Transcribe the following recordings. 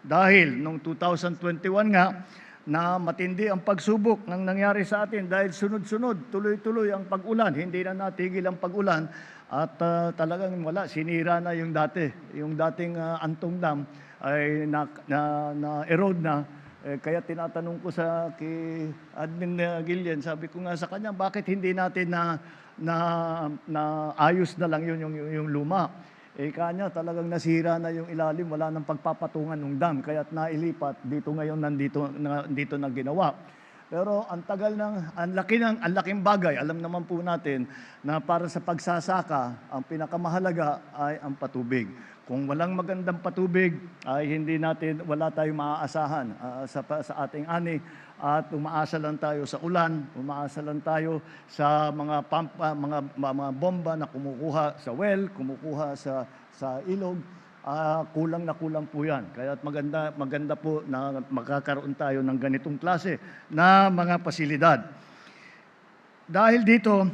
Dahil noong 2021 nga, na matindi ang pagsubok ng nangyari sa atin dahil sunod-sunod, tuloy-tuloy ang pag-ulan. Hindi na natigil ang pag-ulan at talagang wala, sinira na yung dati. Yung dating Antong Dam ay na-erode na. Kaya tinatanong ko sa kay Admin Gillian, sabi ko nga sa kanya, bakit hindi natin na ayos na lang yun yung luma? Kanya talagang nasira na yung ilalim, wala nang pagpapatungan ng dam, kaya't nailipat dito ngayon dito na ginawa. Pero ang tagal ang laking bagay, alam naman po natin na para sa pagsasaka, ang pinakamahalaga ay ang patubig. Kung walang magandang patubig, ay wala tayong maaasahan sa ating ani at umaasa lang tayo sa ulan, umaasa lang tayo sa mga mga bomba na kumukuha sa well, kumukuha sa ilog. Kulang na kulang po yan. Kaya maganda po na magkakaroon tayo ng ganitong klase na mga pasilidad. Dahil dito,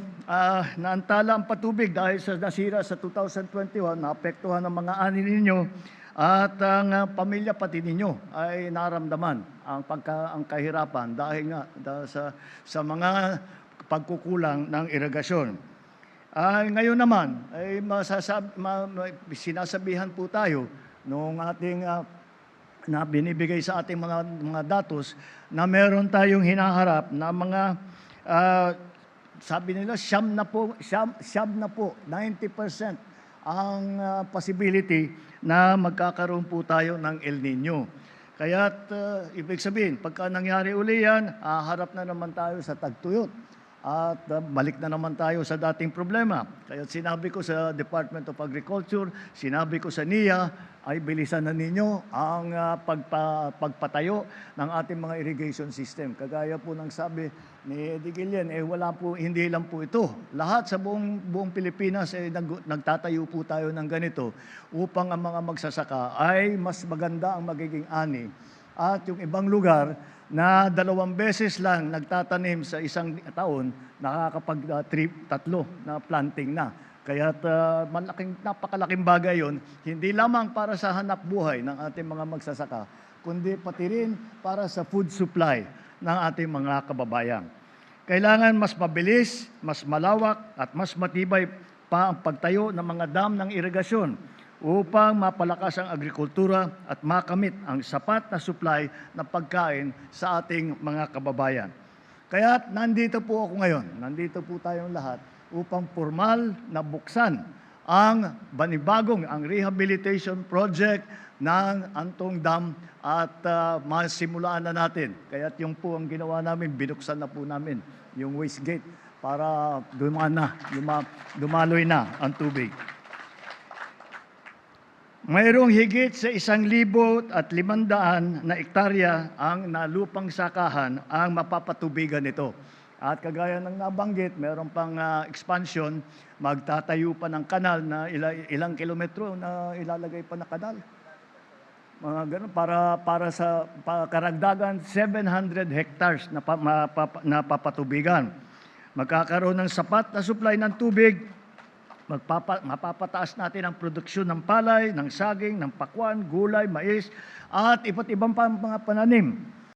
naantala ang patubig dahil sa nasira sa 2021, naapektuhan ng mga ani ninyo at ang pamilya pati ninyo ay naramdaman ang kahirapan dahil nga sa mga pagkukulang ng irigasyon. Ngayon naman, ay sinasabihan po tayo nung ating na binibigay sa ating mga datos na meron tayong hinaharap na mga sabi nila siyam na po 90% ang possibility na magkakaroon po tayo ng El Nino. Kaya't ibig sabihin, pagka nangyari uli yan, harap na naman tayo sa tagtuyot. At balik na naman tayo sa dating problema. Kaya sinabi ko sa Department of Agriculture, sinabi ko sa NIA, ay bilisan na ninyo ang pagpatayo ng ating mga irrigation system. Kagaya po ng sabi ni Eddie Gillian, hindi lang po ito. Lahat sa buong Pilipinas nagtatayo po tayo ng ganito upang ang mga magsasaka ay mas maganda ang magiging ani. At yung ibang lugar na 2 beses lang nagtatanim sa isang taon, nakakapag-3 na planting na. Kaya't napakalaking bagay yon, hindi lamang para sa hanap buhay ng ating mga magsasaka, kundi pati rin para sa food supply ng ating mga kababayan. Kailangan mas mabilis, mas malawak at mas matibay pa ang pagtayo ng mga dam ng irigasyon upang mapalakas ang agrikultura at makamit ang sapat na supply ng pagkain sa ating mga kababayan. Kaya nandito po ako ngayon, nandito po tayong lahat upang formal na buksan ang rehabilitation project ng Antong Dam at masimulaan na natin. Kaya yung po ang ginawa namin, binuksan na po namin yung waste gate para dumaloy na ang tubig. Mayroong higit sa 1,500 na ektarya ang nalupang sakahan ang mapapatubigan nito. At kagaya ng nabanggit, mayroon pang expansion, magtatayo pa ng kanal na ilang kilometro na ilalagay pa na kanal. Mga ganun, para sa karagdagan 700 hectares na papatubigan. Magkakaroon ng sapat na supply ng tubig. Mapapataas natin ang produksyon ng palay, ng saging, ng pakwan, gulay, mais, at iba't ibang mga pananim.